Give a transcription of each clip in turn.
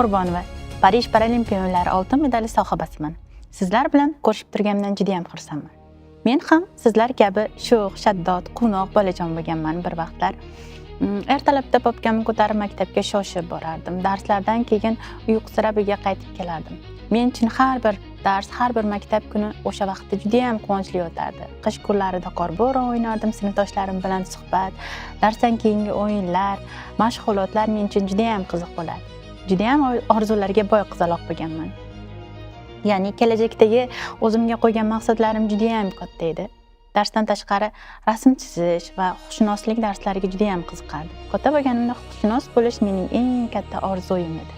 Qurbonova, Parij Paralimpiya o'yinlari oltin medali sohibasiman. Sizlar bilan ko'rishib turganimdan juda ham xursandman. Men ham sizlar kabi sho'x, shaddod, quvnoq bolajon bo'lganman bir vaqtlar. Ertalabda popkamni ko'tarib maktabga shoshib borardim. Darslardan keyin uyqusirab uyga qaytib kelardim. Men uchun har bir dars, har bir maktab kuni o'sha vaqtda juda ham quvonchli o'tardi. Qish kunlarida qorbo'ron o'ynardim, sinfdoshlarim bilan suhbat, darsdan keyingi o'yinlar, mashg'ulotlar men uchun juda ham qiziq bo'lardi. Juda ham orzularga boy qizaloq bo'lganman. Ya'ni kelajakdagi o'zimga qo'ygan maqsadlarim juda ham katta edi. Darsdan tashqari rasm chizish va huquqshunoslik darslariga juda ham qiziqardim. Katta bo'lganimda huquqshunos bo'lish mening eng katta orzuyim edi.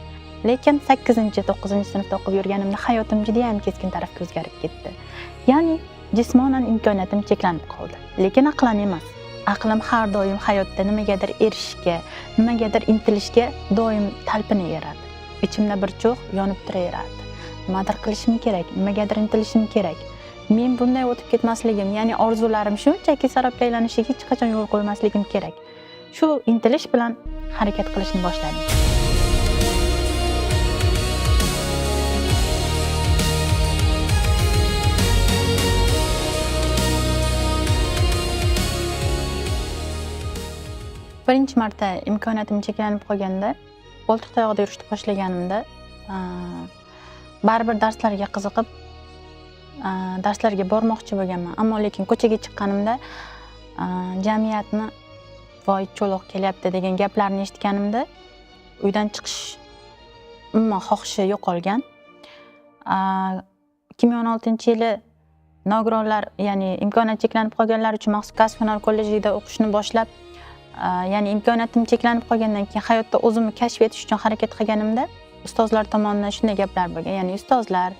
Lekin 8-9 sinfda o'qib yurganimda hayotim juda ham keskin tarafga o'zgarib ketdi. Ya'ni jismonan imkoniyatim cheklanib qoldi. Lekin aqlan emas. Aqlim har doim hayotda nimagadir erishishga, nimagadir intilishga doim talpinaverardi. Ichimda bir cho'g' yonib turaverardi. Nimadir qilishim kerak, nimagadir intilishim kerak. Men bunday o'tib ketmasligim, ya'ni orzularim shunchaki sarobga aylanishiga hech qachon yo'l qo'ymasligim kerak. Shu intilish bilan harakat qilishni boshladim. Birinchi marta imkoniyatim cheklanib qolganda, qo'ltiq tayoqda yurishni boshlaganimda, baribir darslarga qiziqib, darslarga bormoqchi bo'lganman. Ammo lekin ko'chaga chiqqanimda, jamiyatni voy cho'loq kelyapti degan gaplarni eshitganimda, uydan chiqish umuman xohishi yo'qolgan. 2016-yili nogironlar, ya'ni imkoniyati cheklanib qolganlar uchun maxsus kasb-hunar kollejida o'qishni boshlab, ya'ni imkoniyatim cheklanib qolgandan keyin hayotda o'zimni kashf etish uchun harakat qilganimda, ustozlar tomonidan shunday gaplar bo'lgan. Ya'ni ustozlar,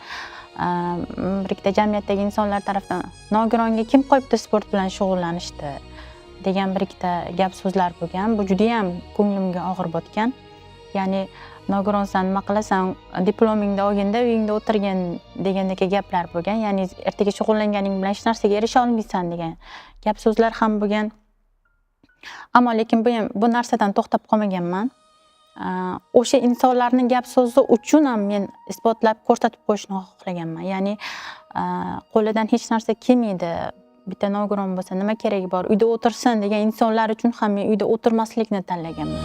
bir ikkita jamiyatdagi insonlar tomonidan nogironga kim qo'yibdi sport bilan shug'ullanishdi degan bir ikkita gap so'zlar bo'lgan. Bu juda ham ko'nglimga og'ir botgan. Ya'ni nogironsan, nima qilasan, diplomingni olganda uyingda o'tirgin degandagi gaplar bo'lgan. Ya'ni ertaga shug'ullanganing bilan hech narsaga erisha olmaysan degan gap so'zlar ham bo'lgan. Ammo lekin bu narsadan to'xtab qolmaganman. O'sha insonlarning gap so'zi uchun ham men isbotlab ko'rsatib qo'yishni xohlaganman. Ya'ni qo'lidan hech narsa kelmaydi, bitta nogiron bo'lsa nima keragi bor, uyda o'tirsin degan insonlar uchun ham men uyda o'tirmaslikni tanlaganman.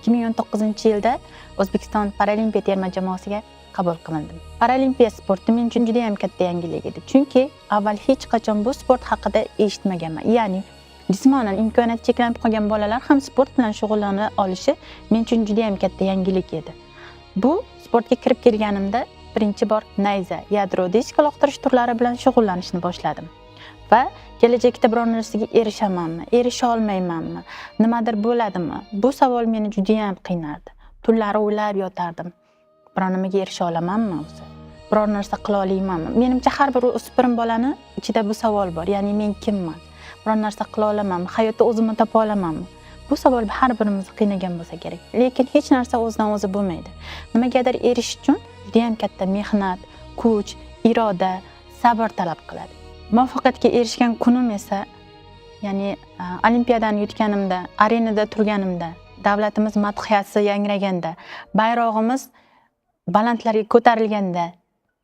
...2019-yilda O'zbekiston Paralimpiya terma jamoasiga qabul qilindim. Paralimpiya sporti men uchun juda ham katta yangilik edi. Chunki avval hech qachon bu sport haqida eshitmaganman. Ya'ni jismonan imkoniyati cheklanib qolgan bolalar ham sport bilan shug'ullana olishi men uchun juda ham katta yangilik edi. Bu sportga kirib kelganimda birinchi bor nayza, yadro, disk uloqtirish turlari bilan shug'ullanishni boshladim. Va kelajakda biror narsaga erishamanmi, erisha olmaymanmi, nimadir bo'ladimi? Bu savol meni juda ham qiynardi. Tunlari o'ylab yotardim. Biror nimaga erisha olamanmi o'zi? Biror narsa qila olamanmi? Menimcha har bir o'spirin bolani ichida bu savol bor. Ya'ni men kimman? Biror narsa qila olamanmi? Hayotda o'zimni topa olamanmi? Bu savol har birimizni qiynagan bo'lsa kerak. Lekin hech narsa o'zidan o'zi bo'lmaydi. Nimagadir erishish uchun juda ham katta mehnat, kuch, iroda, sabr talab qiladi. Muvaffaqiyatga erishgan kunim esa, ya'ni olimpiadani yutganimda, arenada turganimda, davlatimiz madhiyasi yangraganda, bayrog'imiz balandlarga ko'tarilganda,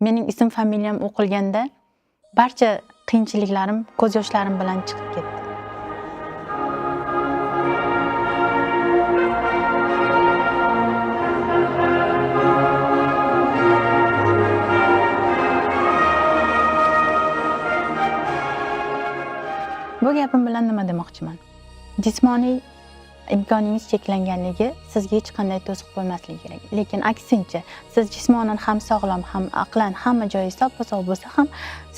mening ism familiyam o'qilganda, barcha qiyinchiliklarim ko'z yoshlarim bilan chiqib ketdi. Bu gapim bilan nima demoqchiman? Jismoniy imkoningiz cheklanganligi sizga hech qanday to'siq bo'lmasligi kerak. Lekin aksincha, siz jismonan ham sog'lom, ham aqlan, hamma joyi sop-sog' bo'lsa ham,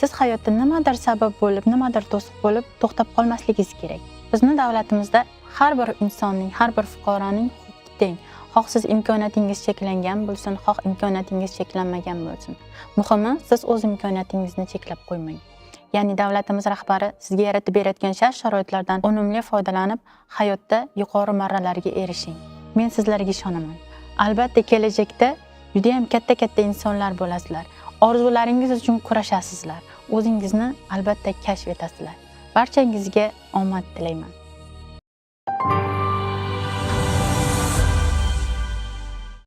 siz hayotda nimadir sabab bo'lib, nimadir to'siq bo'lib, to'xtab qolmasligingiz kerak. Bizning davlatimizda har bir insonning, har bir fuqaroning huquqi teng. Xoh siz imkoniyatingiz cheklangan bo'lsin, xoh imkoniyatingiz cheklanmagan bo'lsin. Muhimi, siz o'z imkoniyatingizni cheklab qo'ymang. Ya'ni davlatimiz rahbari sizga yaratib berayotgan shart-sharoitlardan unumli foydalanib, hayotda yuqori marralarga erishing. Men sizlarga ishonaman. Albatta kelajakda juda ham katta insonlar bo'lasizlar. Orzularingiz uchun kurashasizlar. O'zingizni albatta kashf etasizlar. Barchangizga omad tilayman.